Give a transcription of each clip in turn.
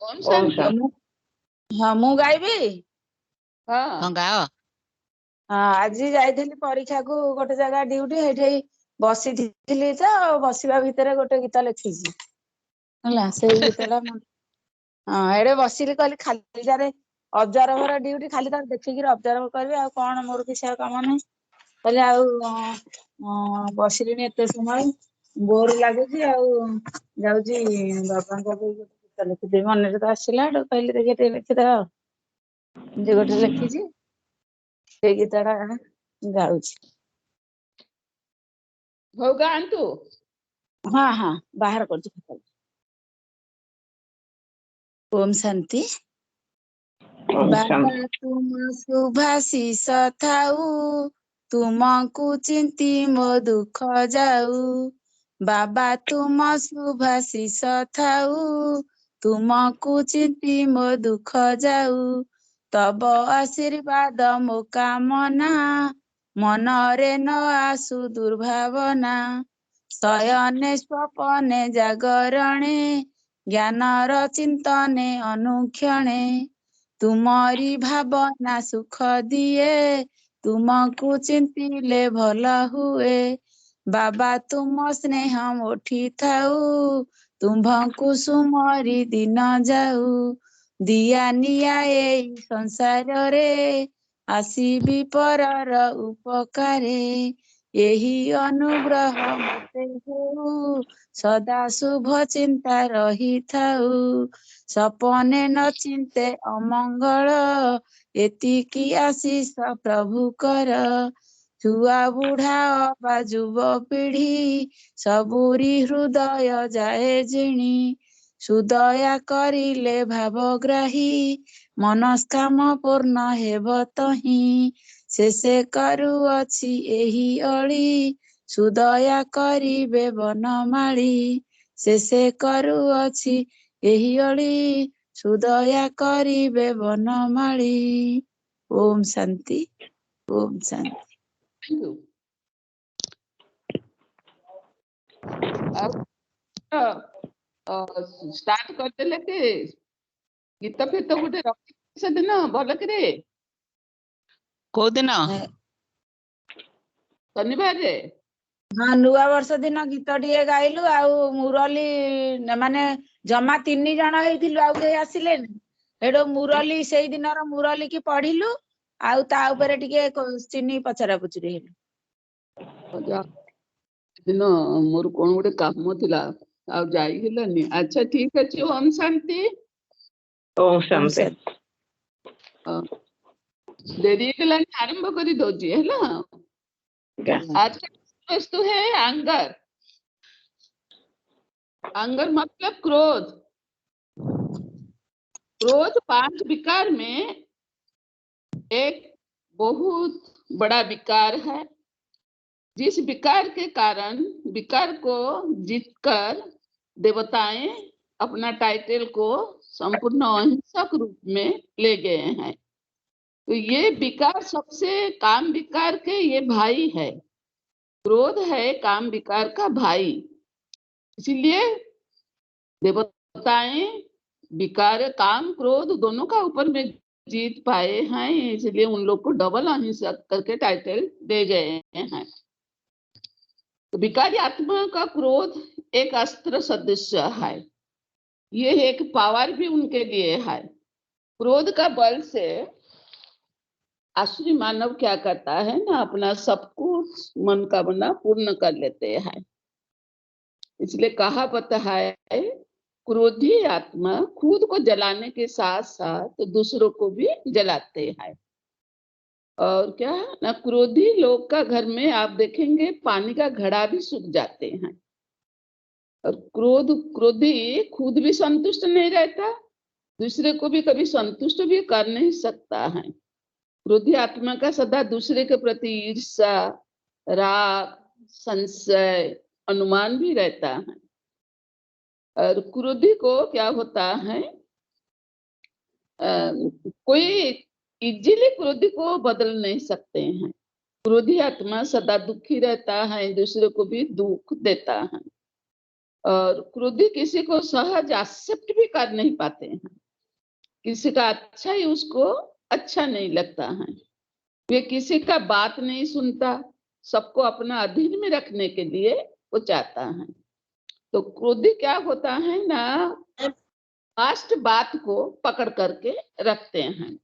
ओम ओम शांति। हाँ मु गाइबी। हाँ गाओ। हाँ आज जाइଥିଲି परीक्षा को गोटे जगह ड्यूटी हेठी बसिଥିଲି तो बसिबा भिତରେ गोटे गीत लिखिছি ହେଲା ସେଇ गीतटा हाँ एडे बसिली कहली खालीटारे ऑब्जर्व भर ड्यूटी खाली तार देखिकी ऑब्जर्व करबी आ कौन मोर किसी आ काम नहीं कहले आ बसिलिनी एते समय बोर लागुची आ जाउची बाबांको गीत लिखिदेबी मन तो आसला कहली देखि टे लिखिदेवा जे गोटे लिखिছি ସେ ଗୀତଟା ଗାଉଛି। हो गान्तु। हाँ हाँ बाहर कर ओम शांति। ओम बाबा शांति। तुम शुभाशीष थाऊ तुमको चिंती मो दुख जाऊ बाबा तुम शुभाशीष थाऊ तुमको चिंती मो दुख जाऊ तब आशीर्वाद मो कामना मनरे न आसु दुर्भावना शयने स्वपने जागरणे ज्ञानर चिंतने अनुक्षणे तुमरी भावना सुख दिए तुमको चिंतिले भला हुए बाबा तुम स्नेह मोठी थाऊ तुम्भଙ୍କୁ सुमरी दिन जाऊ दिया निया एई संसाରରେ ଆସିବି ପରର ଉପକାରେ ଏହି ଅନୁଗ୍ରହ ମତେ ହେଉ ସଦା ଶୁଭ ଚିନ୍ତା ରହିଥାଉ ସପନେ ନ ଚିନ୍ତେ ଅମଙ୍ଗଳ ଏତିକି ଆଶିଷ ପ୍ରଭୁ କର ଛୁଆ ବୁଢା ଅବା ଯୁବପିଢି ସବୁରି ହୃଦୟ ଯାଏ ଜିଣି ସୁଦୟା କରିଲେ ଭାବଗ୍ରାହୀ ମନସ୍କାମ ପୂର୍ଣ୍ଣ ହେବ ତହିଁ ଶେଷେ କରୁଅଛି ଏହି ଅଳି ସୁଦୟା କରିବେ ବନମାଳୀ ଶେଷେ କରୁଅଛି ଏହି ଅଳି ସୁଦୟା କରିବେ ବନମାଳୀ। ओम शांति ओम शांति। स्टार्ट करदेले कि गीत फीत गोटे रखी से दिन भल कि को दिन शनिवार रे हाँ नुआ वर्ष दिन गीत टे गाइलु आउ मुरली माने जमा 3 जन हेइथिलु आउ केही आसिलेनी हेडो मुरली सेई दिनर मुरली की पढिलु आउ ता ऊपर टिके चिनी पचरा पुचरी हेलु दिन मोर कौन गोटे काम थिला आ जाई हेलानी। अच्छा ठीक अछि। ओम शांति। ओम शांति। देरी हेलानी आरंभ करी दोजी हैला। आज का वस्तु है एंगर। एंगर मतलब क्रोध। क्रोध 5 विकार में एक बहुत बड़ा विकार है जिस विकार के कारण विकार को जीतकर देवताएं अपना टाइटल को संपूर्ण अहिंसक रूप में ले गए हैं। तो ये विकार सबसे काम विकार के ये भाई है। क्रोध है काम विकार का भाई। इसीलिए देवताएं विकार काम क्रोध दोनों का ऊपर में जीत पाए हैं। इसलिए उन लोग को डबल अहिंसक करके टाइटल दे गए हैं। तो विकारी आत्मा का क्रोध एक अस्त्र सदृश है। ये एक पावर भी उनके लिए है। क्रोध का बल से आसुरी मानव क्या करता है ना, अपना सब कुछ मनोकामना पूर्ण कर लेते हैं। इसलिए कहावत है क्रोधी आत्मा खुद को जलाने के साथ साथ दूसरों को भी जलाते हैं। और क्या ना, क्रोधी लोग का घर में आप देखेंगे पानी का घड़ा भी सूख जाते हैं। और क्रोधी खुद भी संतुष्ट नहीं रहता, दूसरे को भी कभी संतुष्ट भी कर नहीं सकता है। क्रोधी आत्मा का सदा दूसरे के प्रति ईर्ष्या, राग, संशय, अनुमान भी रहता है। और क्रोधी को क्या होता है, कोई इजीली क्रोधी को बदल नहीं सकते हैं। क्रोधी आत्मा सदा दुखी रहता है, दूसरे को भी दुख देता है। और क्रोधी किसी को सहज एक्सेप्ट भी कर नहीं पाते हैं। किसी का अच्छा ही उसको अच्छा नहीं लगता है। वे किसी का बात नहीं सुनता, सबको अपना अधीन में रखने के लिए वो चाहता है। तो क्रोधी क्या होता है ना, लास्ट बात को पकड़ करके रखते हैं।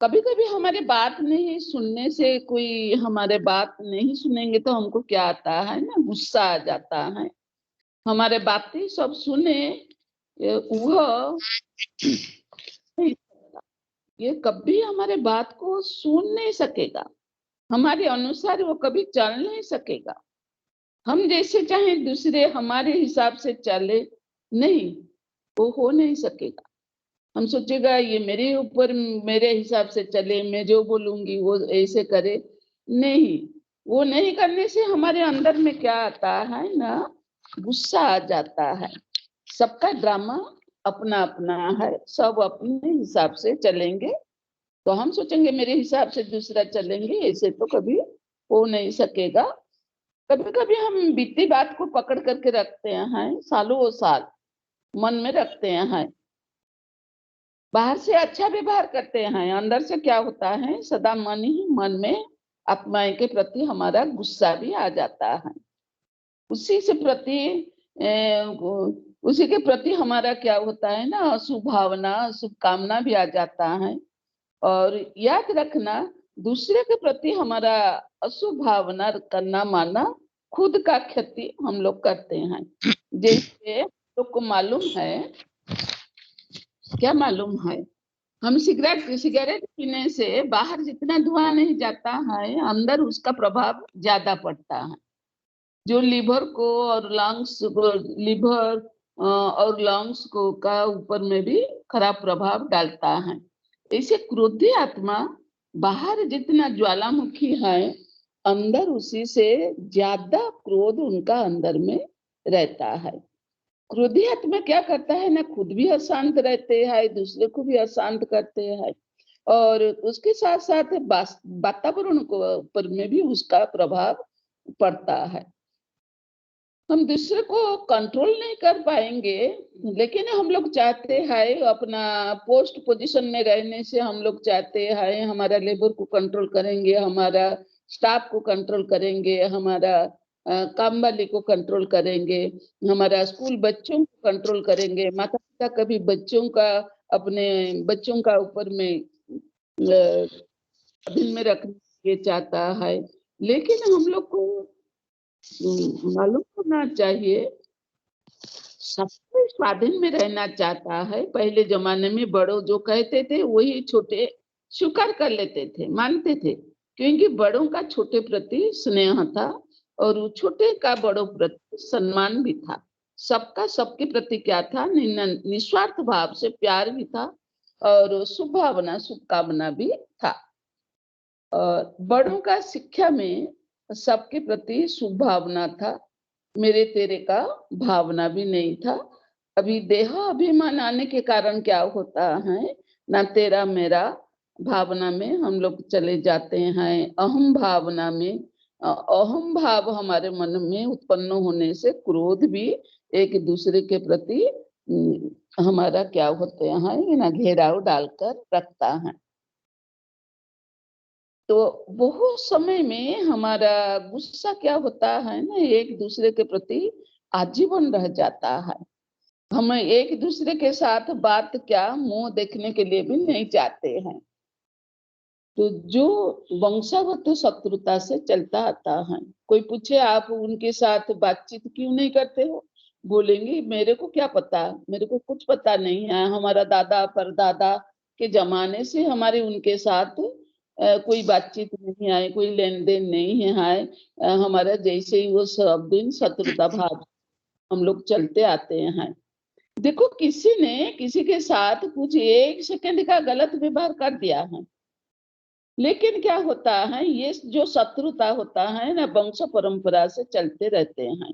कभी कभी हमारे बात नहीं सुनने से, कोई हमारे बात नहीं सुनेंगे तो हमको क्या आता है ना, गुस्सा आ जाता है। हमारे बातें सब सुने वह नहीं सकता। ये कभी हमारे बात को सुन नहीं सकेगा, हमारे अनुसार वो कभी चल नहीं सकेगा। हम जैसे चाहे दूसरे हमारे हिसाब से चले, नहीं, वो हो नहीं सकेगा। हम सोचेगा ये मेरे ऊपर मेरे हिसाब से चले, मैं जो बोलूंगी वो ऐसे करे, नहीं। वो नहीं करने से हमारे अंदर में क्या आता है ना, गुस्सा आ जाता है। सबका ड्रामा अपना अपना है, सब अपने हिसाब से चलेंगे। तो हम सोचेंगे मेरे हिसाब से दूसरा चलेंगे, ऐसे तो कभी हो नहीं सकेगा। कभी कभी हम बीती बात को पकड़ करके रखते हैं, सालों साल मन में रखते हैं। बाहर से अच्छा व्यवहार करते हैं, अंदर से क्या होता है, सदा मन ही मन में आत्माएं के प्रति हमारा गुस्सा भी आ जाता है। उसी से प्रति उसी के प्रति हमारा क्या होता है ना, अशुभ भावना, शुभ कामना भी आ जाता है। और याद रखना, दूसरे के प्रति हमारा अशुभ भावना करना माना खुद का क्षति हम लोग करते हैं। जैसे लोग को मालूम है, क्या मालूम है, हम सिगरेट पीने से बाहर जितना धुआं नहीं जाता है, अंदर उसका प्रभाव ज्यादा पड़ता है, जो लिवर को और लंग्स को, लिवर और लंग्स को का ऊपर में भी खराब प्रभाव डालता है। ऐसे क्रोधी आत्मा बाहर जितना ज्वालामुखी है, अंदर उसी से ज्यादा क्रोध उनका अंदर में रहता है। क्रोधी आत्मा क्या करता है ना, खुद भी अशांत रहते हैं, दूसरे को भी अशांत करते हैं, और उसके साथ साथ वातावरण को ऊपर में भी उसका प्रभाव पड़ता है। हम दूसरे को कंट्रोल नहीं कर पाएंगे, लेकिन हम लोग चाहते हैं अपना पोस्ट पोजीशन में रहने से, हम लोग चाहते हैं हमारा लेबर को कंट्रोल करेंगे, हमारा स्टाफ को कंट्रोल करेंगे, हमारा काम वाली को कंट्रोल करेंगे, हमारा स्कूल बच्चों को कंट्रोल करेंगे। माता पिता कभी बच्चों का, अपने बच्चों का ऊपर में अधीन में रखने चाहता है। लेकिन हम लोग को मालूम होना चाहिए, सबको स्वाधीन में रहना चाहता है। पहले जमाने में बड़ों जो कहते थे वही छोटे स्वीकार कर लेते थे, मानते थे, क्योंकि बड़ों का छोटे प्रति स्नेह था और छोटे का बड़ों प्रति सम्मान भी था। सबका सबके प्रति क्या था, निस्वार्थ भाव से प्यार भी था और शुभ भावना शुभकामना भी था। और बड़ों का शिक्षा में सबके प्रति शुभ भावना था, मेरे तेरे का भावना भी नहीं था। अभी देह अभिमान आने के कारण क्या होता है ना, तेरा मेरा भावना में हम लोग चले जाते हैं, अहम भावना में। अहम भाव हमारे मन में उत्पन्न होने से क्रोध भी एक दूसरे के प्रति हमारा क्या होते हैं ना, घेराव डालकर रखता है। तो बहुत समय में हमारा गुस्सा क्या होता है ना, एक दूसरे के प्रति आजीवन रह जाता है। हम एक दूसरे के साथ बात क्या, मुंह देखने के लिए भी नहीं चाहते हैं। तो जो वंशागत शत्रुता से चलता आता है, कोई पूछे आप उनके साथ बातचीत क्यों नहीं करते हो, बोलेंगे मेरे को क्या पता, मेरे को कुछ पता नहीं है, हमारा दादा परदादा के जमाने से हमारे उनके साथ कोई बातचीत नहीं है, कोई लेन देन नहीं है। हमारा जैसे ही वो सब दिन शत्रुता भाव हम लोग चलते आते हैं। देखो, किसी ने किसी के साथ कुछ एक सेकंड का गलत व्यवहार कर दिया है, लेकिन क्या होता है, ये जो शत्रुता होता है ना, वंश परंपरा से चलते रहते हैं।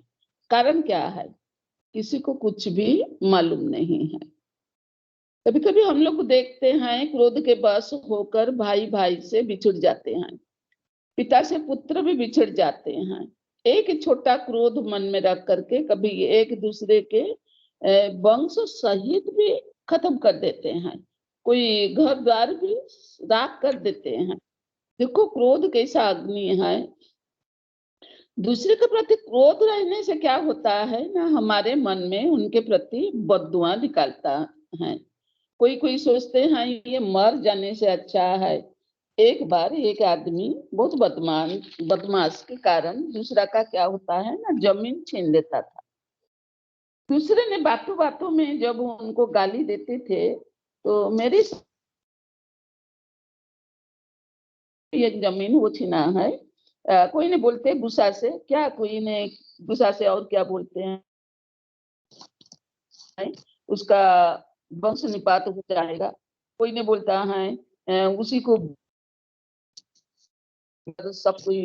कारण क्या है, किसी को कुछ भी मालूम नहीं है। कभी कभी हम लोग देखते हैं क्रोध के वश होकर भाई भाई से बिछुड़ जाते हैं, पिता से पुत्र भी बिछड़ जाते हैं। एक छोटा क्रोध मन में रख करके कभी एक दूसरे के वंश सहित भी खत्म कर देते हैं, कोई घर द्वार भी राख कर देते हैं। देखो क्रोध कैसा अग्नि है। दूसरे के प्रति क्रोध रहने से क्या होता है ना, हमारे मन में उनके प्रति बद्दुआ निकालता है। कोई कोई सोचते हैं ये मर जाने से अच्छा है। एक बार एक आदमी बहुत बदमाश के कारण दूसरा का क्या होता है ना, जमीन छीन लेता था। दूसरे ने बातों बातों में जब उनको गाली देते थे तो मेरी ये जमीन वो छीना है। कोई ने बोलते गुस्सा से, क्या कोई ने गुस्सा से और क्या बोलते हैं, उसका वंश निपात हो जाएगा। कोई ने बोलता है उसी को सब कोई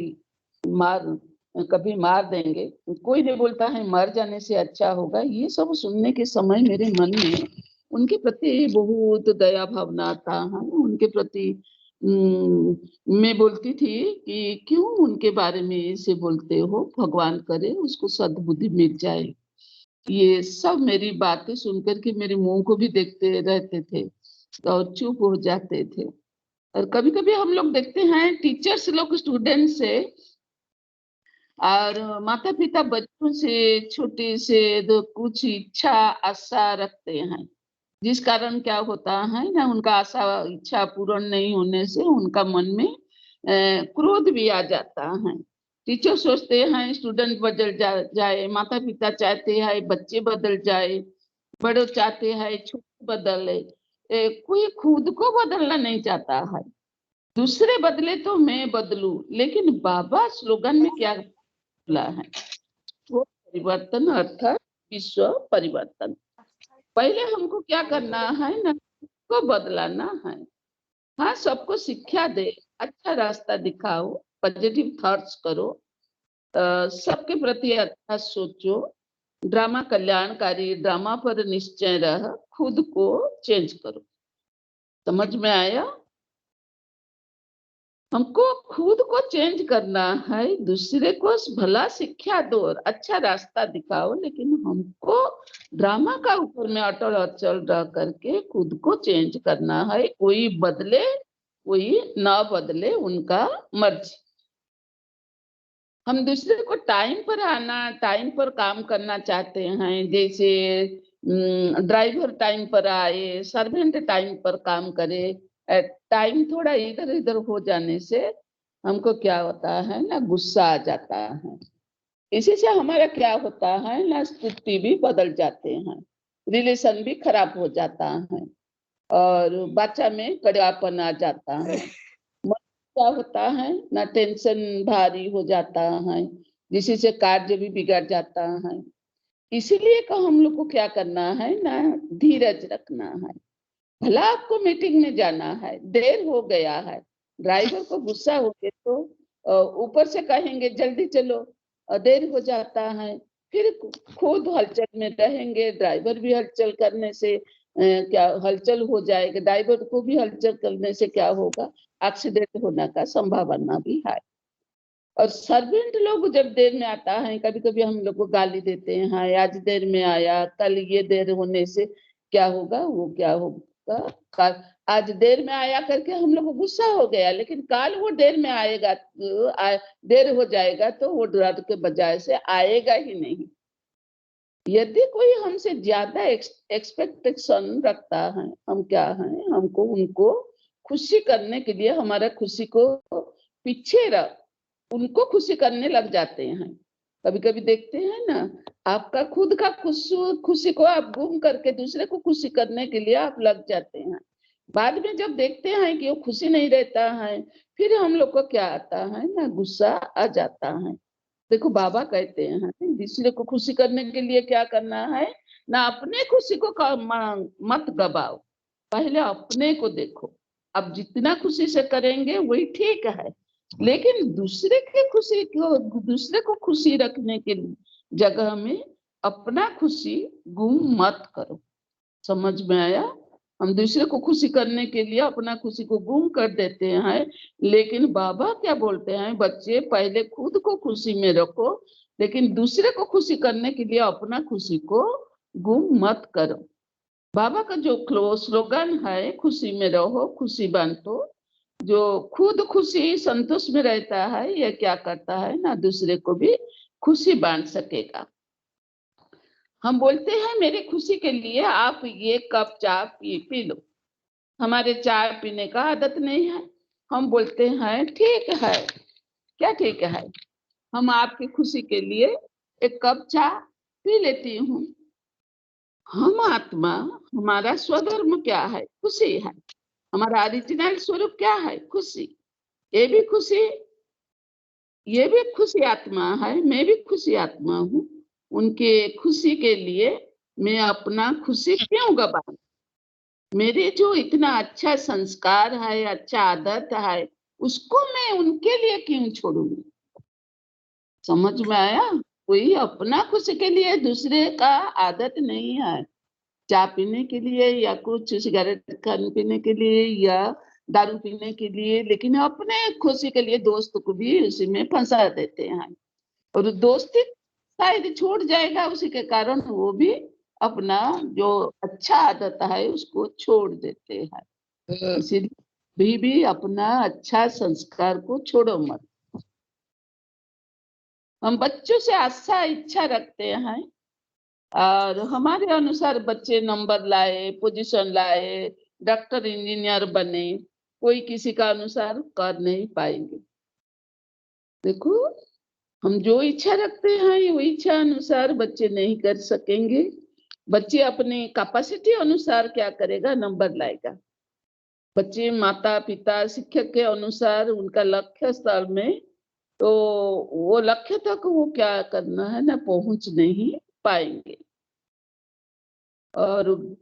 कभी मार देंगे। कोई ने बोलता है मर जाने से अच्छा होगा। ये सब सुनने के समय मेरे मन में उनके प्रति बहुत दया भावना आता है। उनके प्रति मैं बोलती थी कि क्यों उनके बारे में ऐसे बोलते हो, भगवान करे उसको सद्बुद्धि मिल जाए। ये सब मेरी बातें सुनकर के मेरे मुंह को भी देखते रहते थे और चुप हो जाते थे। और कभी कभी हम लोग देखते हैं टीचर्स लोग स्टूडेंट से और माता पिता बच्चों से छोटे से कुछ इच्छा आशा रखते हैं, जिस कारण क्या होता है ना, उनका आशा इच्छा पूर्ण नहीं होने से उनका मन में क्रोध भी आ जाता है। टीचर सोचते हैं स्टूडेंट बदल जाए, माता पिता चाहते हैं बच्चे बदल जाए, बड़े चाहते हैं छोटे बदले, कोई खुद को बदलना नहीं चाहता है। दूसरे बदले तो मैं बदलूं, लेकिन बाबा स्लोगन में क्या बोला है, वो परिवर्तन अर्थात विश्व परिवर्तन। पहले हमको क्या करना है ना, को बदलाना है। हाँ, सबको शिक्षा दे, अच्छा रास्ता दिखाओ, पॉजिटिव थॉट्स करो, सबके प्रति अच्छा सोचो, ड्रामा कल्याणकारी, ड्रामा पर निश्चय रह, खुद को चेंज करो। समझ में आया? हमको खुद को चेंज करना है, दूसरे को भला शिक्षा दो और अच्छा रास्ता दिखाओ, लेकिन हमको ड्रामा का ऊपर में अटल अचल रह करके खुद को चेंज करना है। कोई बदले कोई ना बदले, उनका मर्जी। हम दूसरे को टाइम पर आना, टाइम पर काम करना चाहते हैं। जैसे ड्राइवर टाइम पर आए, सर्वेंट टाइम पर काम करे। टाइम थोड़ा इधर उधर हो जाने से हमको क्या होता है ना, गुस्सा आ जाता है। इसी से हमारा क्या होता है ना, स्थिति भी बदल जाते हैं, रिलेशन भी खराब हो जाता है और बच्चा में कड़वापन आ जाता है। क्या होता है ना, टेंशन भारी हो जाता है, जिसी से कार्य भी बिगड़ जाता है। इसीलिए को हम लोग को क्या करना है ना, धीरज रखना है। भला आपको मीटिंग में जाना है, देर हो गया है, ड्राइवर को गुस्सा हो गया तो ऊपर से कहेंगे जल्दी चलो, देर हो जाता है। फिर खुद हलचल में रहेंगे, ड्राइवर भी हलचल करने से क्या हलचल हो जाएगा, ड्राइवर को भी हलचल करने से क्या होगा, एक्सीडेंट होने का संभावना भी है। और सर्वेंट लोग जब देर में आता है, कभी कभी हम लोग को गाली देते हैं, हाँ आज देर में आया, कल ये देर होने से क्या होगा, वो क्या होगा, आज देर में आया करके हम लोग को गुस्सा हो गया, लेकिन कल वो देर में आएगा, देर हो जाएगा तो वो डर के बजाय से आएगा ही नहीं। यदि कोई हमसे ज्यादा एक्सपेक्टेशन रखता है, हम क्या है, हमको उनको खुशी करने के लिए हमारा खुशी को पीछे रख उनको खुशी करने लग जाते हैं। कभी कभी देखते हैं ना, आपका खुद का खुशी को आप गुम करके दूसरे को खुशी करने के लिए आप लग जाते हैं। बाद में जब देखते हैं कि वो खुशी नहीं रहता है, फिर हम लोग को क्या आता है ना, गुस्सा आ जाता है। देखो बाबा कहते हैं दूसरे को खुशी करने के लिए क्या करना है ना, अपने खुशी को मत गवाओ, पहले अपने को देखो। अब जितना खुशी से करेंगे वही ठीक है, लेकिन दूसरे को खुशी रखने के जगह में अपना खुशी गुम मत करो। समझ में आया? हम दूसरे को खुशी करने के लिए अपना खुशी को गुम कर देते हैं। लेकिन बाबा क्या बोलते हैं, बच्चे पहले खुद को खुशी में रखो, लेकिन दूसरे को खुशी करने के लिए अपना खुशी को गुम मत करो। बाबा का जो स्लोगन है, खुशी में रहो खुशी बांटो, जो खुद खुशी संतोष में रहता है, यह क्या करता है ना, दूसरे को भी खुशी बांट सकेगा। हम बोलते हैं मेरी खुशी के लिए आप ये कप चाय पी लो, हमारे चाय पीने का आदत नहीं है। हम बोलते हैं ठीक है, क्या ठीक है, हम आपकी खुशी के लिए एक कप चाय पी लेती हूँ। हम आत्मा, हमारा स्वधर्म क्या है, खुशी है। हमारा ओरिजिनल स्वरूप क्या है, खुशी। ये भी खुशी आत्मा है, मैं भी खुशी आत्मा हूँ। उनके खुशी के लिए मैं अपना खुशी क्यों गवाऊं? मेरे जो इतना अच्छा संस्कार है, अच्छा आदत है, उसको मैं उनके लिए क्यों छोड़ूंगी? समझ में आया? कोई अपना खुशी के लिए दूसरे का आदत नहीं है, चाय पीने के लिए या कुछ सिगरेट खाने पीने के लिए या दारू पीने के लिए, लेकिन अपने खुशी के लिए दोस्त को भी उसी में फंसा देते हैं। और दोस्ती शायद छूट जाएगा, उसी के कारण वो भी अपना जो अच्छा आदत है उसको छोड़ देते हैं। इसीलिए भी अपना अच्छा संस्कार को छोड़ो मत। हम बच्चों से आशा इच्छा रखते हैं और हमारे अनुसार बच्चे नंबर लाए, पोजीशन लाए, डॉक्टर इंजीनियर बने, कोई किसी का अनुसार कर नहीं पाएंगे। देखो, हम जो इच्छा रखते हैं वो इच्छा अनुसार बच्चे नहीं कर सकेंगे। बच्चे अपने कैपेसिटी अनुसार क्या करेगा, नंबर लाएगा। बच्चे माता पिता शिक्षक के अनुसार उनका लक्ष्य स्थल में, तो वो लक्ष्य तक वो क्या करना है ना, पहुंच नहीं पाएंगे। और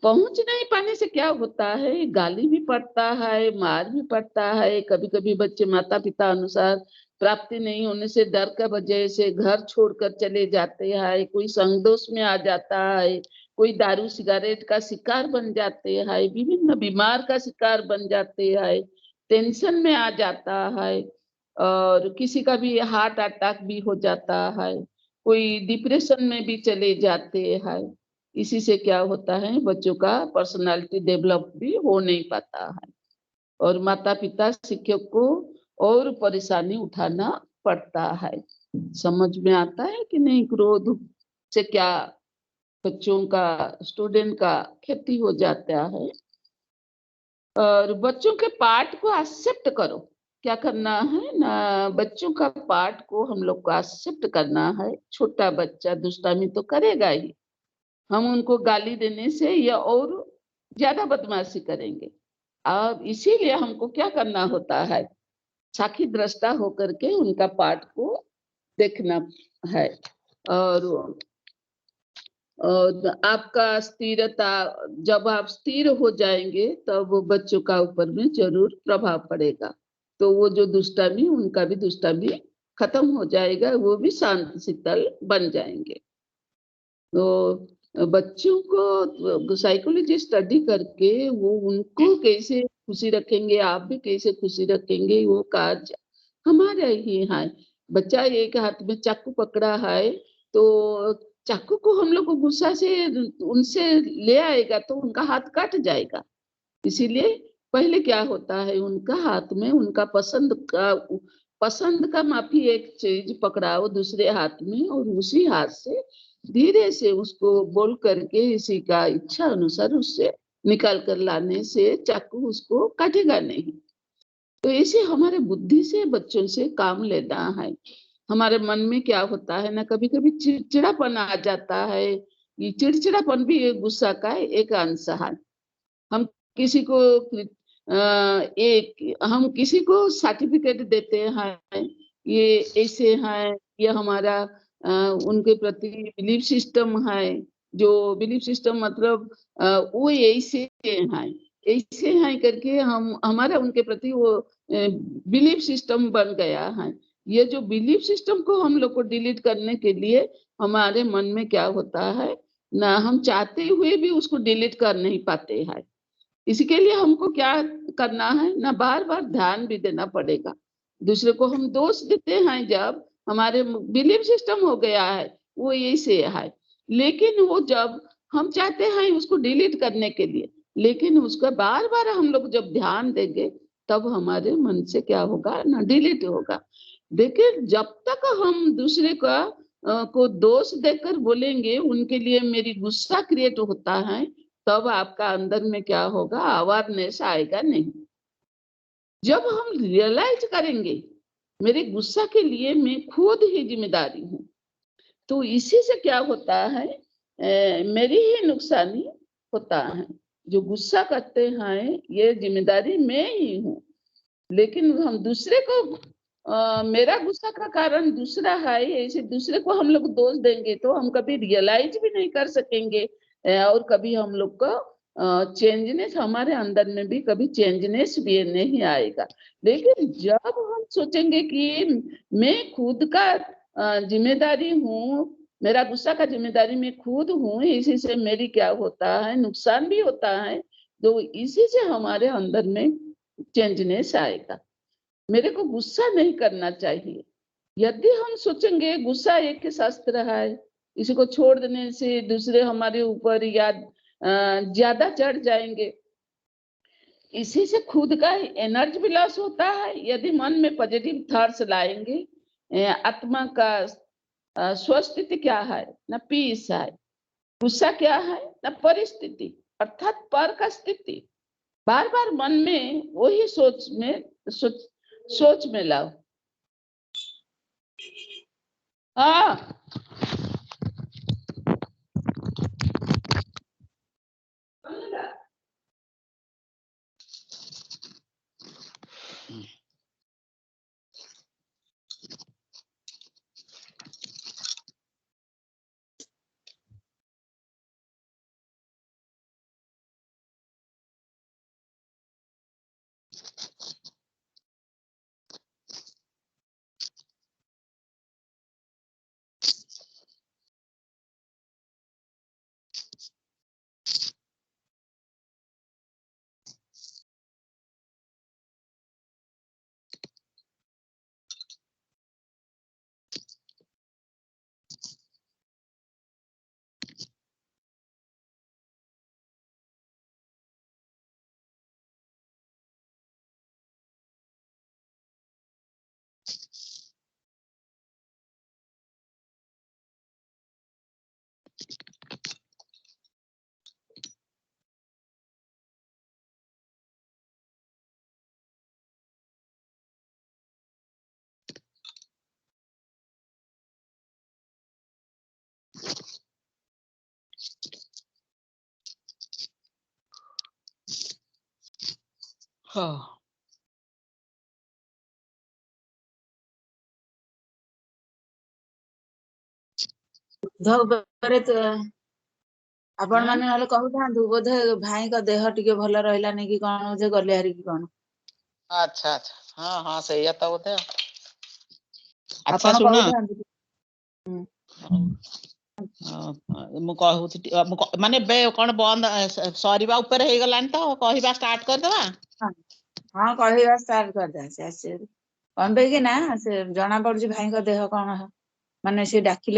पहुंच नहीं पाने से क्या होता है, गाली भी पड़ता है, मार भी पड़ता है। कभी कभी बच्चे माता पिता अनुसार प्राप्ति नहीं होने से डर के वजह से घर छोड़कर चले जाते हैं, कोई संगदोष में आ जाता है, कोई दारू सिगरेट का शिकार बन जाते हैं, विभिन्न बीमार का शिकार बन जाते हैं, टेंशन में आ जाता है, और किसी का भी हार्ट अटैक भी हो जाता है, कोई डिप्रेशन में भी चले जाते हैं। इसी से क्या होता है, बच्चों का पर्सनालिटी डेवलप भी हो नहीं पाता है और माता पिता शिक्षक को और परेशानी उठाना पड़ता है। समझ में आता है कि नहीं? क्रोध से क्या बच्चों का, स्टूडेंट का क्षति हो जाता है। और बच्चों के पाठ को एक्सेप्ट करो। क्या करना है ना, बच्चों का पाठ को हम लोग को एक्सेप्ट करना है। छोटा बच्चा दुष्टामी तो करेगा ही, हम उनको गाली देने से या और ज्यादा बदमाशी करेंगे। अब इसीलिए हमको क्या करना होता है, साक्षी दृष्टा होकर के उनका पाठ को देखना है। और आपका स्थिरता, जब आप स्थिर हो जाएंगे तब वो बच्चों का ऊपर में जरूर प्रभाव पड़ेगा। तो वो जो दुष्टामी, उनका भी दुष्टामी खत्म हो जाएगा, वो भी शांत शीतल बन जाएंगे। तो बच्चों को साइकोलॉजी स्टडी करके वो उनको कैसे खुशी रखेंगे, आप भी कैसे खुशी रखेंगे, वो कार्य हमारा ही है। बच्चा एक हाथ में चाकू पकड़ा है, तो चाकू को हम लोग को गुस्सा से उनसे ले आएगा तो उनका हाथ कट जाएगा। इसीलिए पहले क्या होता है, उनका हाथ में उनका पसंद का माफी एक चीज पकड़ाओ दूसरे हाथ में, और उसी हाथ से धीरे से उसको बोल करके इसी का इच्छा अनुसार उससे निकाल कर लाने से चाकू उसको काटेगा नहीं। तो ऐसे हमारे बुद्धि से बच्चों से काम लेना है। हमारे मन में क्या होता है ना, कभी कभी चिड़चिड़ापन आ जाता है। ये चिड़चिड़ापन भी एक गुस्सा का एक अंश है। हम किसी को हम किसी को सर्टिफिकेट देते हैं, ये ऐसे हैं, ये हमारा उनके प्रति बिलीफ सिस्टम है। जो बिलीफ सिस्टम मतलब वो ऐसे हैं करके हम हमारा उनके प्रति वो बिलीफ सिस्टम बन गया है। ये जो बिलीफ सिस्टम को हम लोग को डिलीट करने के लिए हमारे मन में क्या होता है, ना हम चाहते हुए भी उसको डिलीट कर नहीं पाते हैं। इसके लिए हमको क्या करना है ना, बार बार ध्यान भी देना पड़ेगा। दूसरे को हम दोष देते हैं जब हमारे बिलीफ सिस्टम हो गया है वो ऐसे है, लेकिन वो जब हम चाहते हैं उसको डिलीट करने के लिए, लेकिन उसका बार बार हम लोग जब ध्यान देंगे तब हमारे मन से क्या होगा ना, डिलीट होगा। देखिए जब तक हम दूसरे का को दोष देकर बोलेंगे उनके लिए मेरी गुस्सा क्रिएट होता है, तब आपका अंदर में क्या होगा, अवेयरनेस आएगा नहीं। जब हम रियलाइज करेंगे मेरे गुस्सा के लिए मैं खुद ही जिम्मेदारी हूँ, तो इसी से क्या होता है, मेरी ही नुकसानी होता है। जो गुस्सा करते हैं ये जिम्मेदारी मैं ही हूँ, लेकिन हम दूसरे को मेरा गुस्सा का कारण दूसरा है, ऐसे दूसरे को हम लोग दोष देंगे तो हम कभी रियलाइज भी नहीं कर सकेंगे, और कभी हम लोग को चेंजनेस हमारे अंदर में भी कभी चेंजनेस भी नहीं आएगा। लेकिन जब हम सोचेंगे कि मैं खुद का जिम्मेदारी हूँ, मेरा गुस्सा का जिम्मेदारी मैं खुद हूँ, इसी से मेरी क्या होता है, नुकसान भी होता है, तो इसी से हमारे अंदर में चेंजनेस आएगा। मेरे को गुस्सा नहीं करना चाहिए। यदि हम सोचेंगे गुस्सा एक शास्त्र है, इसी को छोड़ देने से दूसरे हमारे ऊपर या ज्यादा चढ़ जाएंगे, इसी से खुद का एनर्जी भी लॉस होता है। यदि मन में पॉजिटिव थॉट्स लाएंगे, आत्मा का स्वस्थिति क्या है ना, पीस है। गुस्सा क्या है ना, परिस्थिति अर्थात पर का स्थिति। बार बार मन में वही सोच में लाओ। हाँ हाँ आपण माने नले कहूथांतु बोधे भाई का देह टिके भल रहलानी कि कोन जे गले हरि कि कोन। अच्छा अच्छा हाँ हाँ सही आता होते। अच्छा आपण सुना कहूथांतु माने बे कोन बंद सरीबा ऊपर हे गलान तो कहिबा स्टार्ट कर देबा। हां कहवा स्टार्ट कर दे से कोन बे कि ना से जना पड़ भाई का देह कोन माने से डाकिले